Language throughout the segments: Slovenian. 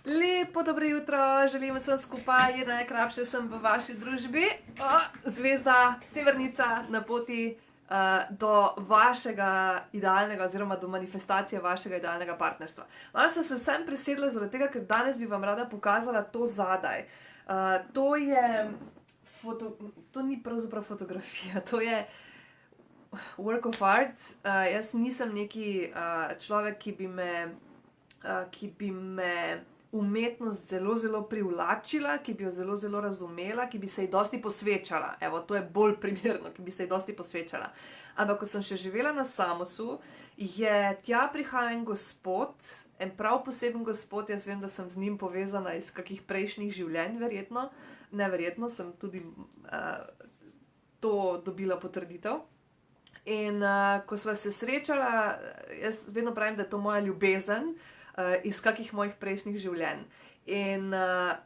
Lepo dobro jutro, želim vsem skupaj, najkrapše sem v vaši družbi. Zvezda, severnica na poti do vašega idealnega oziroma do manifestacije vašega idealnega partnerstva. Malo sem se sem presedla zaradi tega, ker danes bi vam rada pokazala to zadaj. To je, to ni pravzaprav fotografija, to je work of art. Jaz nisem neki človek, ki bi me umetnost zelo privlačila, ki bi jo zelo razumela, ki bi se ji dosti posvečala. Evo, to je bolj primerno, ki bi se ji dosti posvečala. Ampak, ko sem še živela na Samosu, je tja prihajal en gospod, en prav poseben gospod, jaz vem, da sem z njim povezana iz kakih prejšnjih življenj, verjetno. Neverjetno, sem tudi to dobila potrditev. In ko sva se srečala, jaz vedno pravim, da je to moja ljubezen, iz kakih mojih prejšnjih življenj. In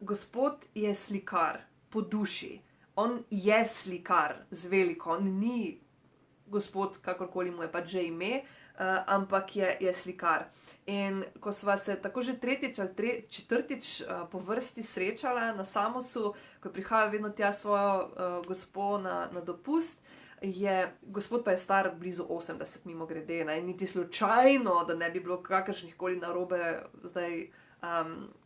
gospod je slikar po duši. On je slikar z veliko, on ni gospod, kakorkoli mu je pač že ime, ampak je slikar. In ko sva se tako že tretjič ali četrtič po vrsti srečala na Samosu, ko je prihajal vedno tja svojo gospo na dopust, gospod pa je star blizu 80, mimo grede, in niti slučajno, da ne bi bilo kakršnih koli narobe zdaj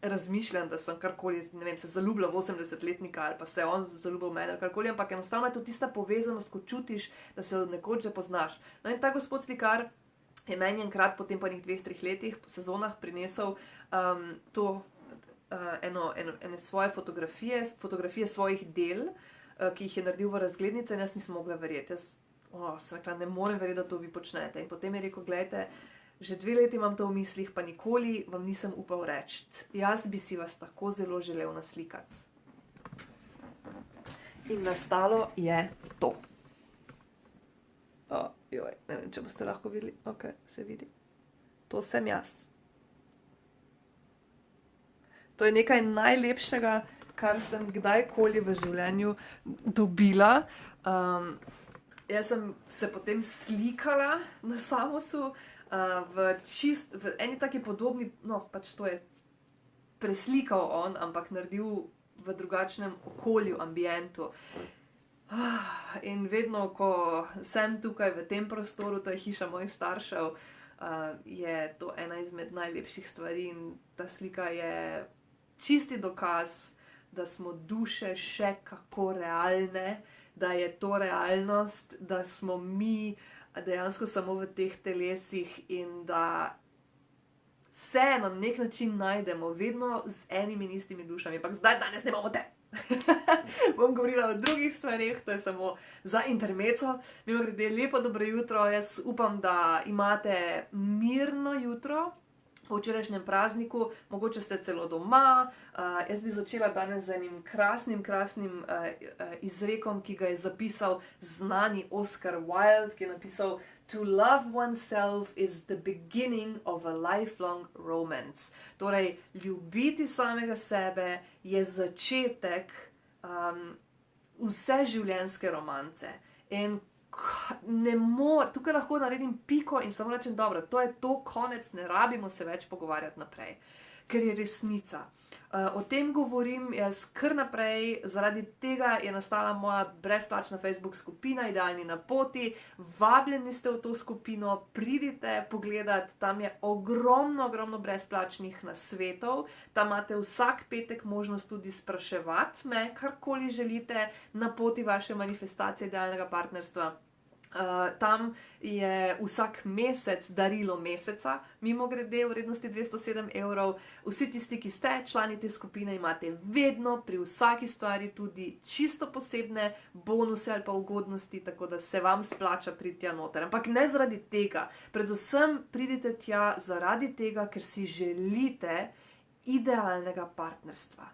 razmišljam, da sem karkoli, ne vem, se zaljubila v 80-letnika ali pa se on zaljubil v mene ali karkoli, ampak enostavno je to tista povezanost, ko čutiš, da se od nekoč že poznaš. No in ta gospod slikar je meni enkrat potem po 2-3 letih po sezonah prinesel ene svoje fotografije svojih del, ki jih je naredil v razglednice, in jaz nisem mogla verjeti. Jaz sem rekla, ne morem verjeti, da to vi počnete. In potem je rekel, gledajte, že 2 leti imam to v mislih, pa nikoli vam nisem upal reči. Jaz bi si vas tako zelo želel naslikati. In nastalo je to. Ne vem, če boste lahko videli. Ok, se vidi. To sem jaz. To je nekaj najlepšega, kar sem kdajkoli v življenju dobila. Jaz sem se potem slikala na Samosu v eni taki podobni, no, pač to je preslikal on, ampak naredil v drugačnem okolju, ambientu. In vedno, ko sem tukaj v tem prostoru, to je hiša mojih staršev, je to ena izmed najlepših stvari in ta slika je čisti dokaz, da smo duše še kako realne, da je to realnost, da smo mi dejansko samo v teh telesih in da se na nek način najdemo vedno z enimi in istimi dušami. Ampak zdaj danes ne bomo te. Bom govorila o drugih stvarih, to je samo za intermeco. Mimogrede, lepo dobro jutro, jaz upam, da imate mirno jutro po včerajšnjem prazniku, mogoče ste celo doma. Jaz bi začela danes z enim krasnim izrekom, ki ga je zapisal znani Oscar Wilde, ki je napisal: To love oneself is the beginning of a lifelong romance. Torej, ljubiti samega sebe je začetek vse življenjske romance. In tukaj lahko naredim piko in samo rečem, dobro, to je to, konec, ne rabimo se več pogovarjati naprej, ker je resnica. O tem govorim jaz kar naprej, zaradi tega je nastala moja brezplačna Facebook skupina Idealni na poti. Vabljeni ste v to skupino, pridite pogledat, tam je ogromno brezplačnih nasvetov, tam imate vsak petek možnost tudi spraševati me, karkoli želite na poti vaše manifestacije idealnega partnerstva. Tam je vsak mesec darilo meseca, mimogrede v vrednosti 207 €. Vsi tisti, ki ste člani te skupine, imate vedno pri vsaki stvari tudi čisto posebne bonuse ali pa ugodnosti, tako da se vam splača priti tja noter. Ampak ne zaradi tega, predvsem pridite tja zaradi tega, ker si želite idealnega partnerstva.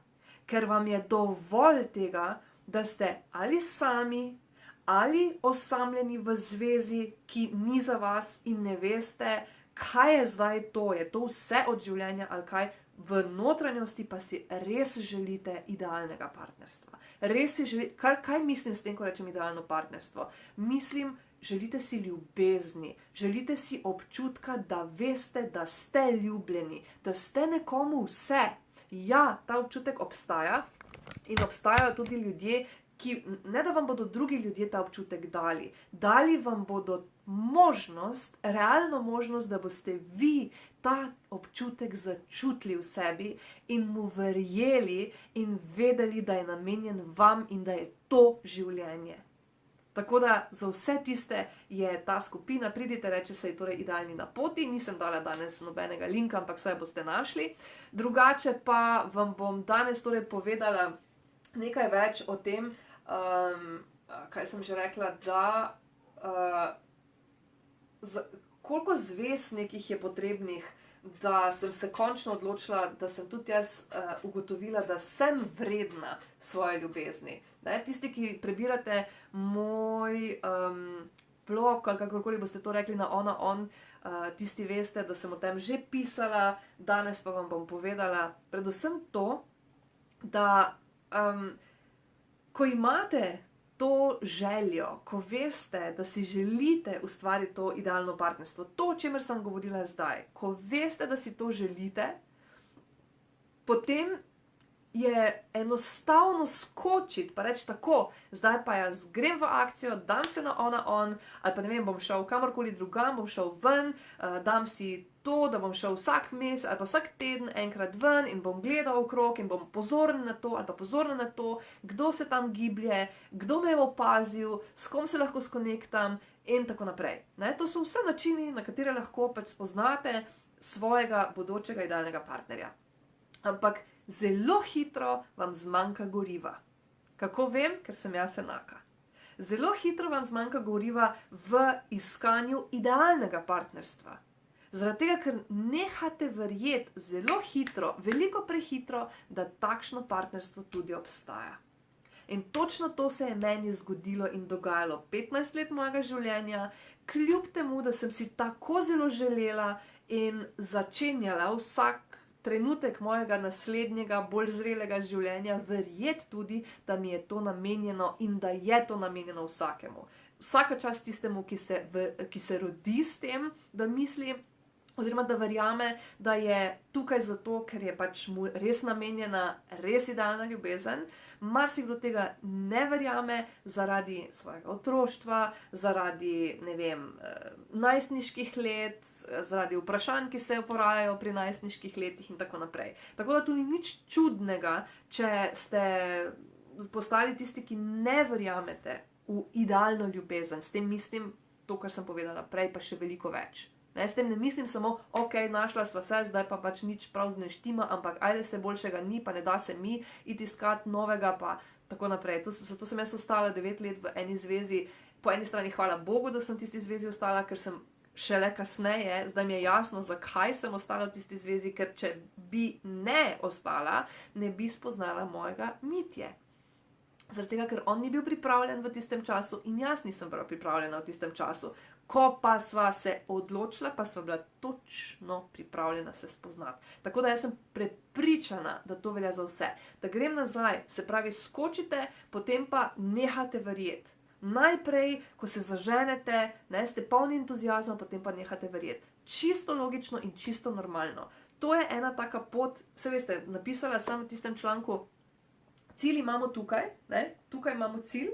Ker vam je dovolj tega, da ste ali sami ali osamljeni v zvezi, ki ni za vas in ne veste, kaj je zdaj to, je to vse od življenja ali kaj, v notranjosti pa si res želite idealnega partnerstva. Res si želite, kaj mislim s tem, ko rečem idealno partnerstvo? Mislim, želite si ljubezni, želite si občutka, da veste, da ste ljubljeni, da ste nekomu vse. ja, ta občutek obstaja in obstajajo tudi ljudje, ki ne da vam bodo drugi ljudje ta občutek dali vam bodo možnost, realno možnost, da boste vi ta občutek začutili v sebi in mu verjeli in vedeli, da je namenjen vam in da je to življenje. Tako da za vse tiste je ta skupina, pridite, reče se je torej Idealni na poti, nisem dala danes nobenega linka, ampak saj boste našli. Drugače pa vam bom danes torej povedala nekaj več o tem, kaj sem že rekla, da koliko zvez nekih je potrebnih, da sem se končno odločila, da sem tudi jaz ugotovila, da sem vredna svoje ljubezni. Ne? Tisti, ki prebirate moj blog, ali kakorkoli boste to rekli na on, tisti veste, da sem o tem že pisala, danes pa vam bom povedala predvsem to, da ko imate to željo, ko veste, da si želite ustvariti to idealno partnerstvo, to, o čemer sem govorila zdaj, ko veste, da si to želite, potem je enostavno skočiti, pa reči tako, zdaj pa jaz grem v akcijo, dam se na on, ali pa ne vem, bom šel kamorkoli drugam, bom šel ven, dam si to, da bom šel vsak mesec ali pa vsak teden enkrat ven in bom gledal okrog in bom pozoren na to ali pa pozorna na to, kdo se tam giblje, kdo me je opazil, s kom se lahko skonektam in tako naprej. Ne? To so vse načini, na katere lahko pač spoznate svojega bodočega idealnega partnerja. Ampak zelo hitro vam zmanjka goriva. Kako vem? Ker sem jaz enaka. Zelo hitro vam zmanjka goriva v iskanju idealnega partnerstva. Zaradi tega, ker nehate verjeti zelo hitro, veliko prehitro, da takšno partnerstvo tudi obstaja. In točno to se je meni zgodilo in dogajalo 15 let mojega življenja, kljub temu, da sem si tako zelo želela in začenjala vsak trenutek mojega naslednjega, bolj zrelega življenja verjeti tudi, da mi je to namenjeno in da je to namenjeno vsakemu. Vsaka čast tistemu, ki se rodi s tem, da misli, oziroma da verjame, da je tukaj zato, ker je pač mu res namenjena res idealna ljubezen. Marsikdo tega ne verjame zaradi svojega otroštva, zaradi, ne vem, najstniških let, zaradi vprašanj, ki se porajajo pri najstniških letih in tako naprej. Tako da tu ni nič čudnega, če ste postali tisti, ki ne verjamete v idealno ljubezen. S tem mislim to, kar sem povedala prej, pa še veliko več. Ne, s tem ne mislim samo, ok, našla sva se, zdaj pa pač nič prav ne štima, ampak ajde se boljšega ni, pa ne da se mi iti iskat novega, pa tako naprej. Zato sem jaz ostala 9 let v eni zvezi. Po eni strani hvala Bogu, da sem v tisti zvezi ostala, ker sem šele kasneje, zdaj mi je jasno, zakaj sem ostala v tisti zvezi, ker če bi ne ostala, ne bi spoznala mojega Mitje. Zaradi tega, ker on ni bil pripravljen v tistem času in jaz nisem bila pripravljena v tistem času. Ko pa sva se odločila, pa sva bila točno pripravljena se spoznati. Tako da jaz sem prepričana, da to velja za vse. Da grem nazaj, se pravi skočite, potem pa nehate verjeti. Najprej, ko se zaženete, ne, ste polni entuzijazma, potem pa nehate verjeti. Čisto logično in čisto normalno. To je ena taka pot, se veste, napisala sem v tistem članku, cilj imamo tukaj, ne, tukaj imamo cilj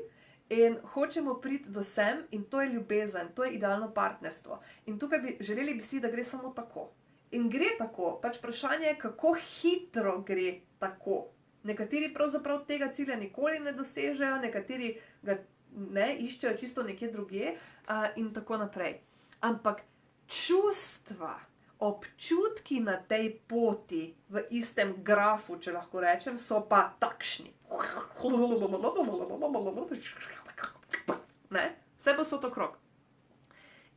in hočemo priti do sem in to je ljubezen, to je idealno partnerstvo. In tukaj želeli bi si, da gre samo tako. In gre tako, pač vprašanje je, kako hitro gre tako. Nekateri pravzaprav tega cilja nikoli ne dosežejo, nekateri ga ne iščejo čisto nekje drugje in tako naprej. Ampak čustva, občutki na tej poti v istem grafu, če lahko rečem, so pa takšni. Ne? Vse pa so to krog.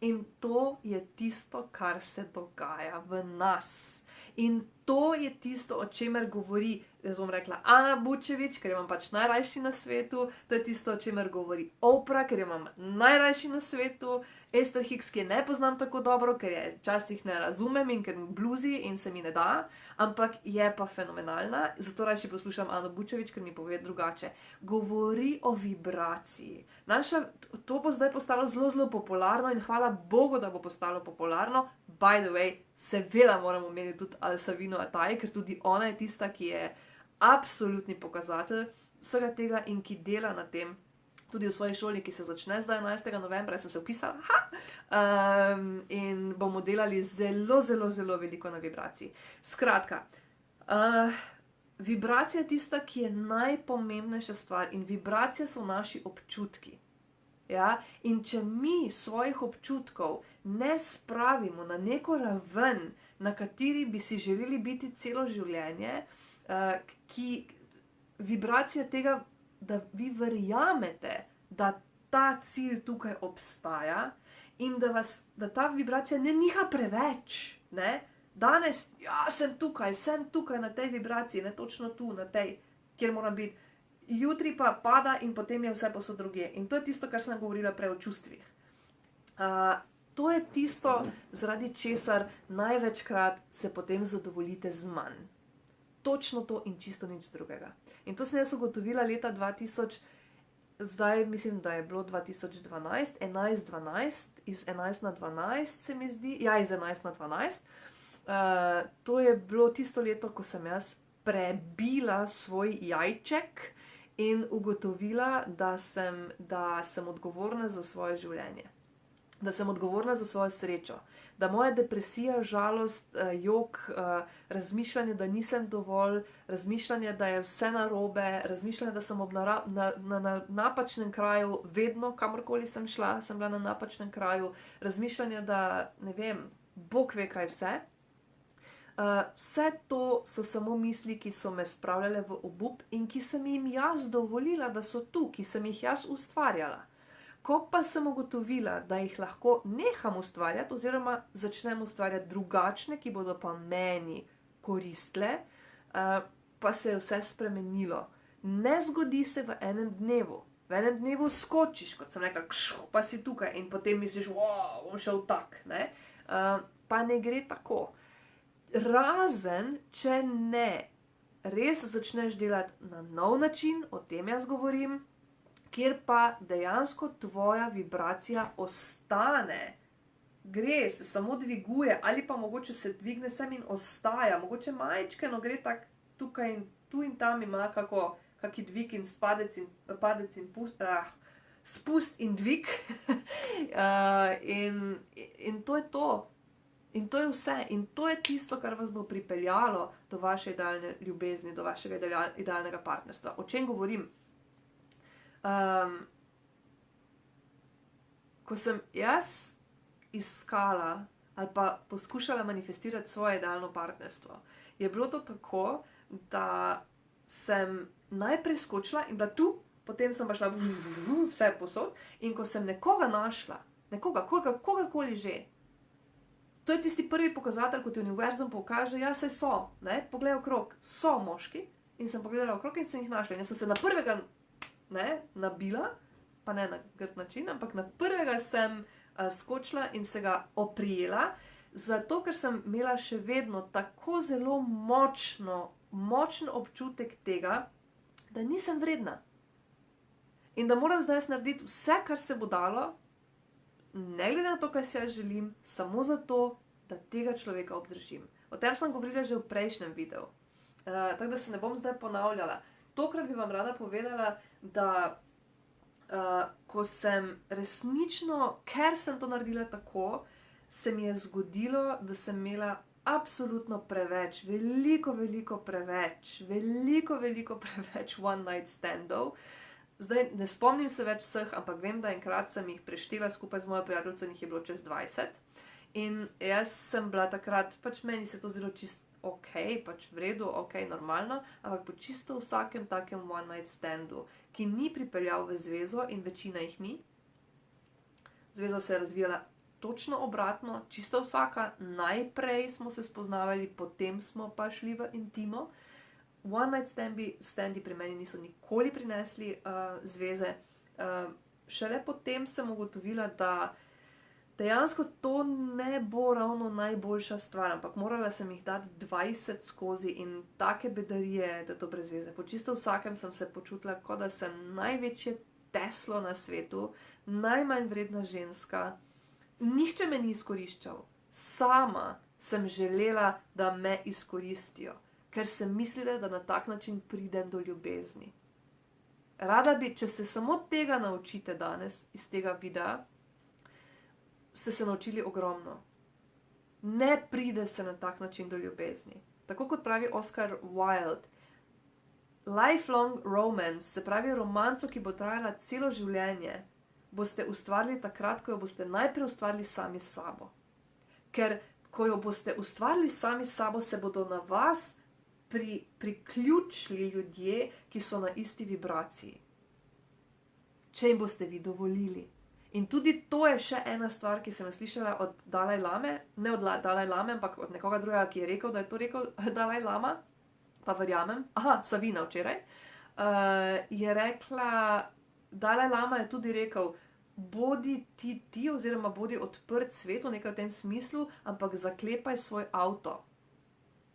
In to je tisto, kar se dogaja v nas. In to je tisto, o čemer govori, jaz bom rekla, Ana Bučevič, ker jo imam pač najrajši na svetu, to je tisto, o čemer govori Oprah, ker jo imam najrajši na svetu, Esther Hicks, ki je ne poznam tako dobro, ker je včasih ne razumem in ker mi bluzi in se mi ne da, ampak je pa fenomenalna, zato rajši poslušam Ano Bučevič, ker mi pove drugače. Govori o vibraciji. To bo zdaj postalo zelo, zelo popularno in hvala Bogu, da bo postalo popularno. By the way, seveda moram omeniti tudi Savino na Taji, ker tudi ona je tista, ki je absolutni pokazatelj vsega tega in ki dela na tem, tudi v svoji šoli, ki se začne zdaj 11. novembra, sem se vpisala, in bomo delali zelo, zelo, zelo veliko na vibraciji. Skratka, vibracija je tista, ki je najpomembnejša stvar in vibracija so naši občutki. Ja? In če mi svojih občutkov ne spravimo na neko raven, na kateri bi si želeli biti celo življenje, vibracija tega, da vi verjamete, da ta cilj tukaj obstaja in da ta vibracija ne niha preveč. Ne? Danes, ja, sem tukaj na tej vibraciji, ne točno tu, na tej, kjer moram biti. Jutri pa pada in potem je vse posod drugje. In to je tisto, kar sem govorila prej o čustvih. To je tisto, zaradi česar največkrat se potem zadovoljite z manj. Točno to in čisto nič drugega. In to sem jaz ugotovila leta 2000, zdaj mislim, da je bilo 2012, 11-12, iz 11 na 12 se mi zdi, ja, iz 11 na 12. To je bilo tisto leto, ko sem jaz prebila svoj jajček in ugotovila, da sem odgovorna za svoje življenje. Da sem odgovorna za svojo srečo. Da moja depresija, žalost, jok, razmišljanje, da nisem dovolj, razmišljanje, da je vse narobe, razmišljanje, da sem na napačnem kraju, vedno, kamorkoli sem šla, sem bila na napačnem kraju, razmišljanje, da, ne vem, Bog ve kaj vse. Vse to so samo misli, ki so me spravljale v obup in ki sem jim jaz dovolila, da so tu, ki sem jih jaz ustvarjala. Ko pa sem ugotovila, da jih lahko neham ustvarjati oziroma začnem ustvarjati drugačne, ki bodo pa meni koristile, pa se je vse spremenilo. Ne zgodi se v enem dnevu. V enem dnevu skočiš, kot sem rekla, pa si tukaj in potem misliš, wow, bom šel tak. Ne? Pa ne gre tako. Razen, če ne res začneš delati na nov način, o tem jaz govorim, kjer pa dejansko tvoja vibracija ostane. Gre, se samo dviguje, ali pa mogoče se dvigne sem in ostaja. Mogoče majčkeno gre tak tukaj in tu in tam ima kaki dvig in padec in spust in dvig. In to je to. In to je vse. In to je tisto, kar vas bo pripeljalo do vaše idealne ljubezni, do vašega idealnega partnerstva. O čem govorim? Ko sem jaz iskala ali pa poskušala manifestirati svoje idealno partnerstvo, je bilo to tako, da sem najprej skočila in bila tu, potem sem pa šla vse posod in ko sem nekoga našla, kogarkoli že, to je tisti prvi pokazatelj, ko ti univerzum pokaže, ja, saj so, ne, poglej okrog, so moški in sem pogledala okrog in sem jih našla in jaz sem se na prvega nabila, pa ne na grd način, ampak na prvega sem skočila in se ga oprijela, zato ker sem imela še vedno tako zelo močen občutek tega, da nisem vredna. In da moram zdaj narediti vse, kar se bo dalo, ne glede na to, kaj si jaz želim, samo zato, da tega človeka obdržim. O tem sem govorila že v prejšnjem videu. Tako da se ne bom zdaj ponavljala. Tokrat bi vam rada povedala, da ko sem resnično, ker sem to naredila tako, se mi je zgodilo, da sem imela absolutno preveč, veliko preveč one night standov. Zdaj ne spomnim se več vseh, ampak vem, da enkrat sem jih preštela skupaj z mojo prijateljico in jih je bilo čez 20. In jaz sem bila takrat, pač meni se to zelo čisto ok, pač v redu, ok, normalno, ampak po čisto vsakem takem one night standu, ki ni pripeljal v zvezo in večina jih ni. Zveza se je razvijala točno obratno, čisto vsaka, najprej smo se spoznavali, potem smo pa šli v intimo. One night standi pri meni niso nikoli prinesli zveze. Šele potem sem ugotovila, da dejansko to ne bo ravno najboljša stvar, ampak morala sem jih dati 20 skozi in take bedarije, da to brez veze. Po čisto vsakem sem se počutila, kot da sem največje teslo na svetu, najmanj vredna ženska. Nihče me ni izkoriščal. Sama sem želela, da me izkoristijo, ker sem mislila, da na tak način pridem do ljubezni. Rada bi, če se samo tega naučite danes iz tega videa, ste se naučili ogromno. Ne pride se na tak način do ljubezni. Tako kot pravi Oscar Wilde, lifelong romance, se pravi romanco, ki bo trajala celo življenje, boste ustvarili takrat, ko jo boste najprej ustvarili sami s sabo. Ker ko jo boste ustvarili sami s sabo, se bodo na vas priključili ljudje, ki so na isti vibraciji. Če jim boste vi dovolili. In tudi to je še ena stvar, ki sem jo slišala od Dalaj Lame, ne od Dalaj Lame, ampak od nekoga drugega, ki je rekel, da je to rekel Dalaj Lama, pa verjamem, Savina včeraj, je rekla, Dalaj Lama je tudi rekel, bodi ti oziroma bodi odprt svetu, nekaj v tem smislu, ampak zaklepaj svoj avto.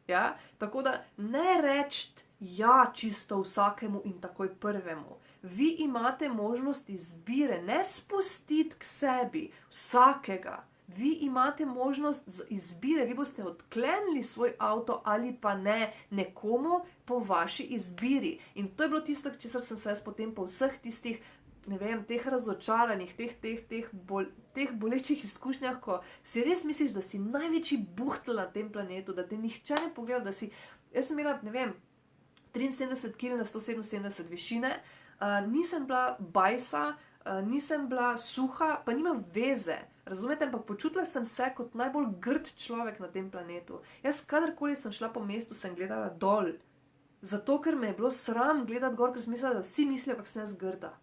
Ja? Tako da ne reči ja čisto vsakemu in takoj prvemu. Vi imate možnost izbire, ne spustiti k sebi vsakega. Vi imate možnost izbire, vi boste odklenili svoj avto ali pa ne nekomu po vaši izbiri. In to je bilo tisto, česar sem se jaz potem po vseh tistih, ne vem, teh razočaranjih, teh bolečih izkušnjah, ko si res misliš, da si največji buhtel na tem planetu, da te nihče ne pogleda, da si, jaz sem imela, ne vem, 73 kg na 177 višine, nisem bila bajsa, nisem bila suha, pa nima veze, razumete, ampak počutila sem se kot najbolj grd človek na tem planetu. Jaz kadarkoli sem šla po mestu, sem gledala dol, zato ker me je bilo sram gledati gor, ker sem mislila, da vsi mislijo, kako sem jaz grda.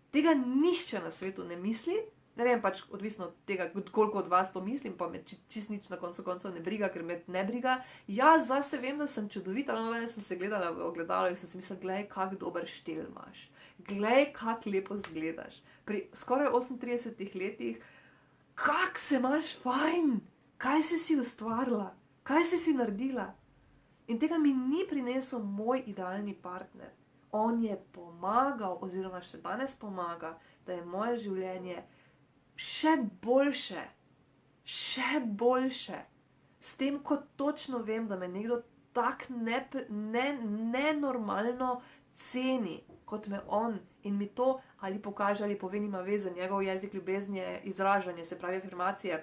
Tega nihče na svetu ne misli, ne vem, pač odvisno od tega, koliko od vas to mislim, pa me čist nič na koncu koncev ne briga, ker me ne briga. Jaz zase vem, da sem čudovita, no danes sem se gledala v ogledalo in sem si mislila, glej, kak dober štel imaš, glej, kak lepo zgledaš. Pri skoraj 38 letih, kak se imaš fajn, kaj si ustvarila, kaj si naredila. In tega mi ni prinesel moj idealni partner. On je pomagal, oziroma še danes pomaga, da je moje življenje še boljše. S tem, ko točno vem, da me nekdo tak nenormalno ceni, kot me on, in mi to ali pokaže, ali pove, nima veze, njegov jezik ljubezni je izražanje, se pravi afirmacije,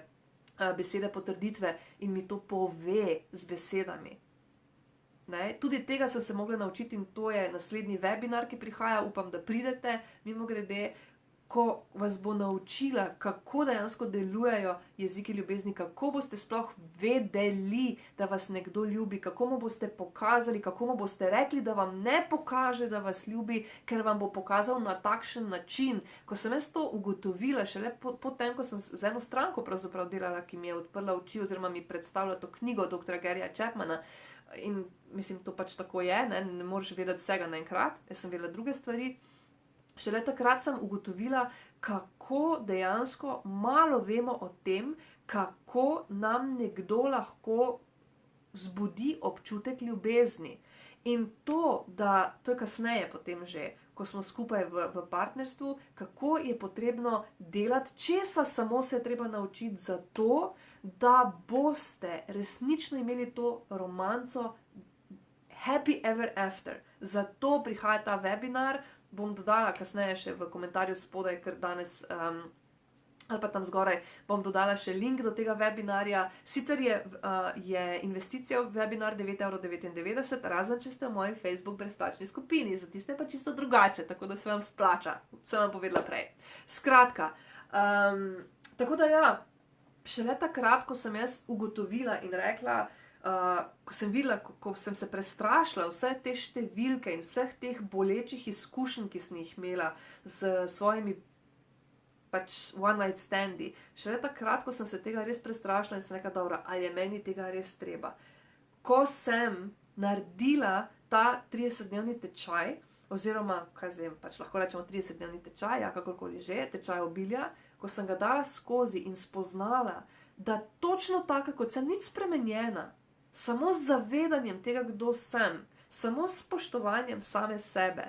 besede potrditve, in mi to pove z besedami. Ne? Tudi tega sem se mogla naučiti in to je naslednji webinar, ki prihaja, upam, da pridete, mimogrede, ko vas bo naučila, kako dejansko delujejo jeziki ljubezni, kako boste sploh vedeli, da vas nekdo ljubi, kako mu boste pokazali, kako mu boste rekli, da vam ne pokaže, da vas ljubi, ker vam bo pokazal na takšen način. Ko sem jaz to ugotovila, šele potem, ko sem z eno stranko pravzaprav delala, ki mi je odprla oči oziroma mi predstavlja to knjigo dr. Garyja Chapmana, in mislim, to pač tako je, ne moreš vedeti vsega naenkrat, jaz sem vedela druge stvari, šele takrat sem ugotovila, kako dejansko malo vemo o tem, kako nam nekdo lahko vzbudi občutek ljubezni. In to je kasneje potem že, ko smo skupaj v partnerstvu, kako je potrebno delati, česa samo se je treba naučiti za to, da boste resnično imeli to romanco happy ever after. Zato prihaja ta webinar, bom dodala kasneje še v komentarju spodaj, ker danes, ali pa tam zgoraj, bom dodala še link do tega webinarja. Sicer je investicija v webinar 9,99 €, razen če ste v moji Facebook brezplačni skupini, za tiste pa čisto drugače, tako da se vam splača, sem vam povedala prej. Skratka, tako da ja, šele takrat, ko sem jaz ugotovila in rekla, ko sem videla, ko sem se prestrašila vse te številke in vseh teh bolečih izkušenj, ki sem jih imela z svojimi pač one night standi, šele takrat, ko sem se tega res prestrašila in sem rekla, dobro, ali je meni tega res treba. Ko sem naredila ta 30-dnevni tečaj, oziroma, kaj zvem, pač lahko rečemo 30-dnevni tečaj, ja, kakorkoli že, tečaj obilja, ko sem ga dala skozi in spoznala, da točno taka, kot sem, nič spremenjena, samo z zavedanjem tega, kdo sem, samo s spoštovanjem same sebe,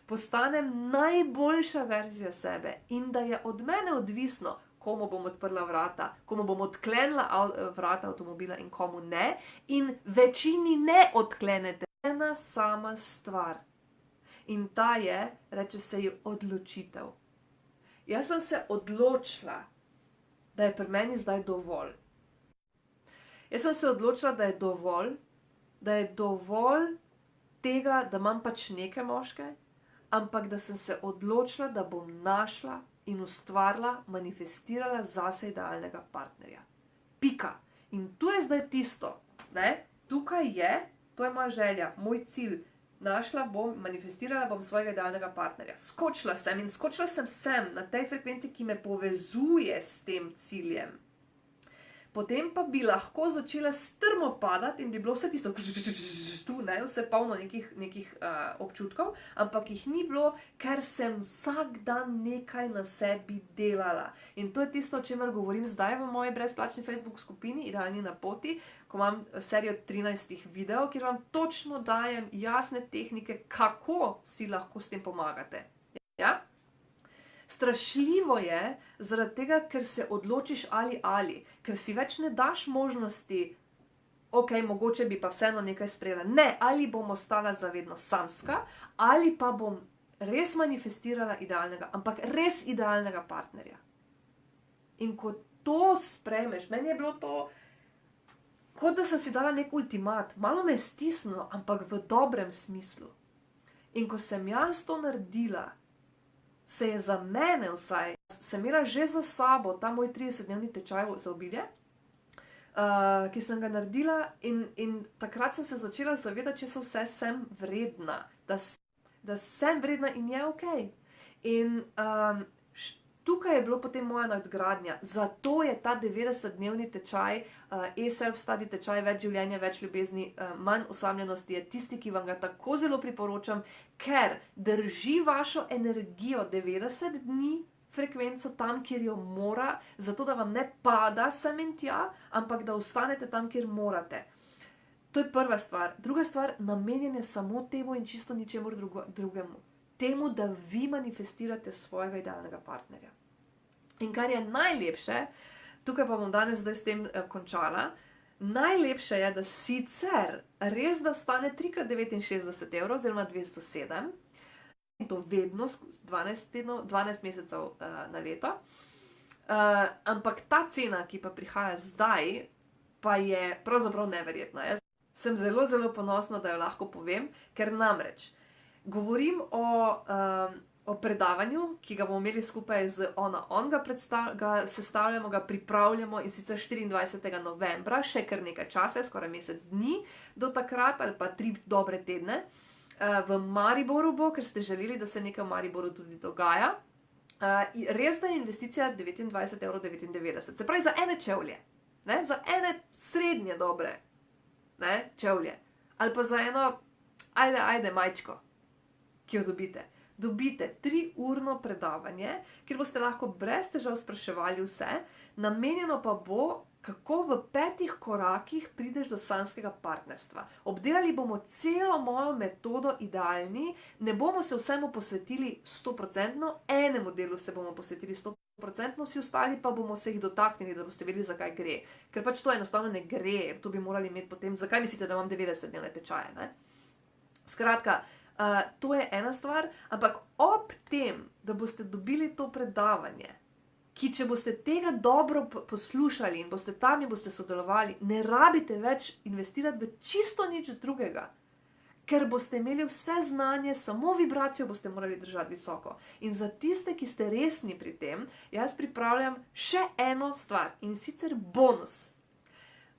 postanem najboljša verzija sebe in da je od mene odvisno, komu bom odprla vrata, komu bom odklenila vrata avtomobila in komu ne, in večini ne odklenete. Ena sama stvar. In ta je, reče se ji odločitev. Jaz sem se odločila, da je pri meni zdaj dovolj. Jaz sem se odločila, da je dovolj tega, da imam pač neke moške, ampak da sem se odločila, da bom našla in ustvarila, manifestirala zase idealnega partnerja. Pika. In tu je zdaj tisto, ne? Tukaj je, to je moja želja, moj cilj. Našla bom, manifestirala bom svojega idealnega partnerja. Skočila sem sem na tej frekvenci, ki me povezuje s tem ciljem. Potem pa bi lahko začela strmo padati in bi bilo vse tisto, ne, vse polno nekih občutkov, ampak jih ni bilo, ker sem vsak dan nekaj na sebi delala. In to je tisto, o čemer govorim zdaj v moji brezplačni Facebook skupini Idealni na poti, ko imam serijo 13 videov, kjer vam točno dajem jasne tehnike, kako si lahko s tem pomagate. Ja? Strašljivo je, zaradi tega, ker se odločiš ali, ker si več ne daš možnosti, ok, mogoče bi pa vseeno nekaj sprejela. Ne, ali bom ostala zavedno samska, ali pa bom res manifestirala idealnega, ampak res idealnega partnerja. In ko to sprejmeš, meni je bilo to, kot da sem si dala nek ultimat, malo me je stisnilo, ampak v dobrem smislu. In ko sem jaz to naredila, se je za mene vsaj, sem imela že za sabo ta moj 30-dnevni tečaj za obilje, ki sem ga naredila in takrat sem se začela zavedati, če vse sem vredna, da sem vredna in je okej. In tukaj je bilo potem moja nadgradnja, zato je ta 90-dnevni tečaj, e-self-study tečaj, več življenja, več ljubezni, manj osamljenosti, je tisti, ki vam ga tako zelo priporočam, ker drži vašo energijo 90 dni, frekvenco tam, kjer jo mora, zato da vam ne pada sem in tja, ampak da ostanete tam, kjer morate. To je prva stvar. Druga stvar, namenjen je samo temu in čisto ničemur drugemu. Temu, da vi manifestirate svojega idealnega partnerja. In kar je najlepše, tukaj pa bom danes zdaj s tem končala, najlepše je, da sicer res da stane 3x69 evrov, oziroma 207, in to vedno, 12 mesecev na leto, ampak ta cena, ki pa prihaja zdaj, pa je pravzaprav neverjetna. Jaz sem zelo, zelo ponosna, da jo lahko povem, ker namreč govorim o predavanju, ki ga bomo imeli skupaj z Ona On, ga sestavljamo, ga pripravljamo in sicer 24. novembra, še kar nekaj časa, skoraj mesec dni do takrat ali pa 3 dobre tedne. V Mariboru bo, ker ste želeli, da se nekaj v Mariboru tudi dogaja. Res da je investicija 29,99 €, se pravi za ene čevlje, ne? Za ene srednje dobre, ne? Čevlje. Ali pa za eno, ajde majčko, ki jo dobite. Dobite 3-urno predavanje, kjer boste lahko brez težav spraševali vse, namenjeno pa bo, kako v 5 korakih prideš do sanjskega partnerstva. Obdelali bomo celo mojo metodo Idealni, ne bomo se vsemu posvetili 100%, enemu delu se bomo posvetili 100%, vsi ostali pa bomo se jih dotaknili, da boste vedeli, zakaj gre. Ker pač to enostavno ne gre, to bi morali imeti potem, zakaj mislite, da imam 90-dnevne tečaje, ne? Skratka, to je ena stvar, ampak ob tem, da boste dobili to predavanje, ki če boste tega dobro poslušali in boste tam in boste sodelovali, ne rabite več investirati v čisto nič drugega, ker boste imeli vse znanje, samo vibracijo boste morali držati visoko. In za tiste, ki ste resni pri tem, jaz pripravljam še eno stvar in sicer bonus.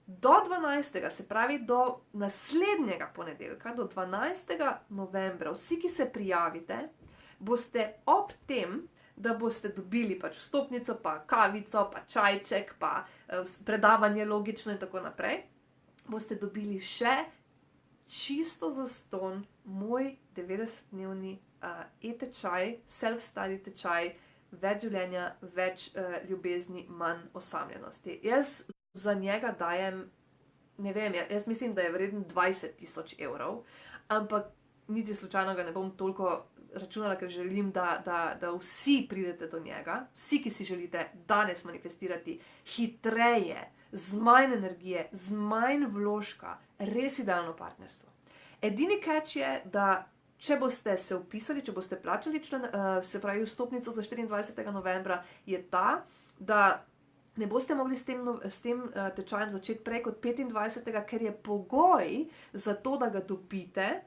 Do 12. se pravi do naslednjega ponedeljka, do 12. novembra, vsi, ki se prijavite, boste ob tem, da boste dobili pač vstopnico, pa kavico, pa čajček, pa predavanje logično in tako naprej, boste dobili še čisto zastonj moj 90-dnevni e-tečaj, self-study tečaj, več življenja, več ljubezni, manj osamljenosti. Jaz za njega dajem, ne vem, jaz mislim, da je vreden 20 000 €, ampak niti slučajno ga ne bom toliko računala, ker želim, da vsi pridete do njega, vsi, ki si želite danes manifestirati hitreje, z manj energije, z manj vložka, res idealno partnerstvo. Edini catch je, da če boste se vpisali, če boste plačali se pravi vstopnico za 24. novembra, je ta, da ne boste mogli s tem tečajem začeti prej kot 25. ker je pogoj za to, da ga dobite,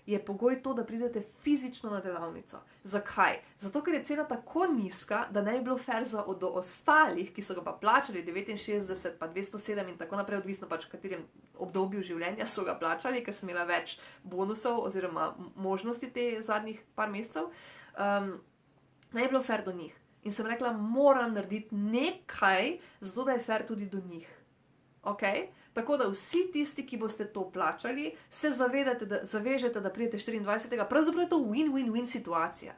je pogoj to, da pridete fizično na delavnico. Zakaj? Zato, ker je cena tako nizka, da ne bi bilo fair do ostalih, ki so ga pa plačali 69, pa 207 in tako naprej, odvisno pač v katerem obdobju življenja so ga plačali, ker sem imela več bonusov oziroma možnosti te zadnjih par mesecev, ne bi bilo fair do njih. In sem rekla, moram narediti nekaj, zato da je fair tudi do njih. Okay? Tako da vsi tisti, ki boste to plačali, se zavežete, da pridete 24. Pravzaprav je to win-win-win situacija.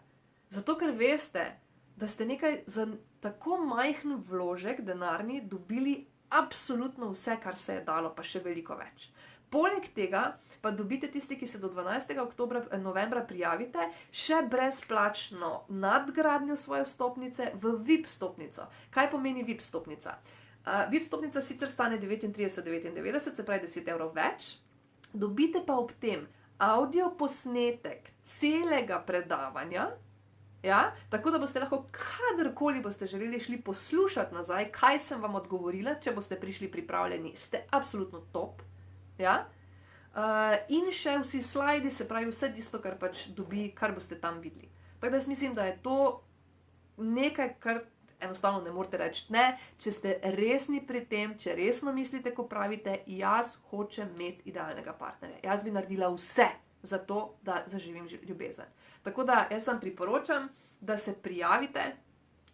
Zato, ker veste, da ste nekaj za tako majhen vložek denarni dobili absolutno vse, kar se je dalo, pa še veliko več. Poleg tega pa dobite tisti, ki se do 12. novembra prijavite, še brezplačno nadgradnjo svoje vstopnice v VIP stopnico. Kaj pomeni VIP stopnica? VIP stopnica sicer stane 39,99, se pravi 10 evrov več, dobite pa ob tem audio posnetek celega predavanja, ja, tako da boste lahko kadarkoli boste želeli šli poslušati nazaj, kaj sem vam odgovorila, če boste prišli pripravljeni, ste absolutno top, ja, in še vsi slajdi, se pravi vse tisto, kar pač dobi, kar boste tam videli. Tako da jaz mislim, da je to nekaj, kar enostavno ne morete reči ne, če ste resni pri tem, če resno mislite, ko pravite, jaz hočem imeti idealnega partnerja. Jaz bi naredila vse za to, da zaživim ljubezen. Tako da jaz vam priporočam, da se prijavite,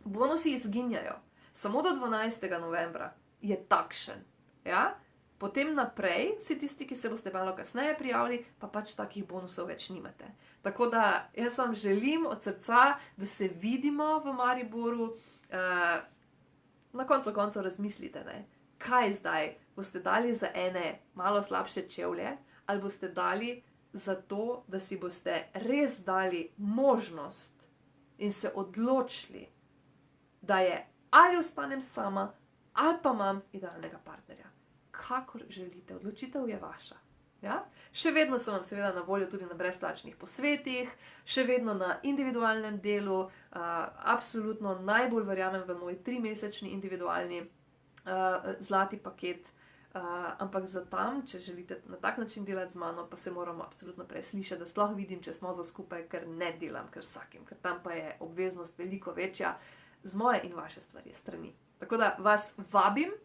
bonusi izginjajo. Samo do 12. novembra je takšen. Ja? Potem naprej, vsi tisti, ki se boste malo kasneje prijavili, pa pač takih bonusov več nimate. Tako da jaz vam želim od srca, da se vidimo v Mariboru. Na koncu koncev razmislite, ne? Kaj zdaj? Boste dali za ene malo slabše čevlje ali boste dali za to, da si boste res dali možnost in se odločili, da je ali ostanem sama ali pa imam idealnega partnerja. Kakor želite, odločitev je vaša. Ja? Še vedno sem vam seveda na voljo tudi na brezplačnih posvetih, še vedno na individualnem delu, absolutno najbolj verjamem v moj 3-mesečni individualni zlati paket, ampak za tam, če želite na tak način delati z mano, pa se moramo absolutno preslišati, da sploh vidim, če smo za skupaj, ker ne delam kar vsakim, ker tam pa je obveznost veliko večja z moje in vaše stvari strani. Tako da vas vabim,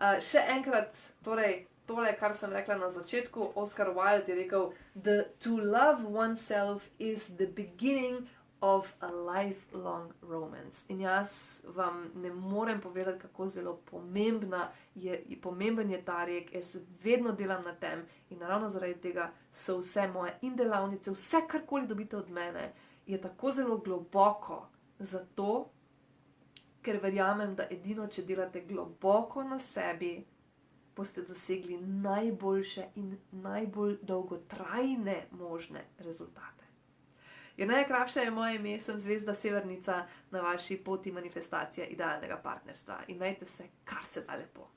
še enkrat, torej, tole, kar sem rekla na začetku, Oscar Wilde je rekel, to love oneself is the beginning of a lifelong romance. In jaz vam ne morem povedati, kako zelo pomemben je ta rek, jaz vedno delam na tem in naravno zaradi tega so vse moje in delavnice, vse karkoli dobite od mene, je tako zelo globoko, zato, ker verjamem, da edino, če delate globoko na sebi, boste dosegli najboljše in najbolj dolgotrajne možne rezultate. Jerneja Krapša je moje ime, sem zvezda Severnica na vaši poti manifestacije idealnega partnerstva. In imejte se kar se da lepo.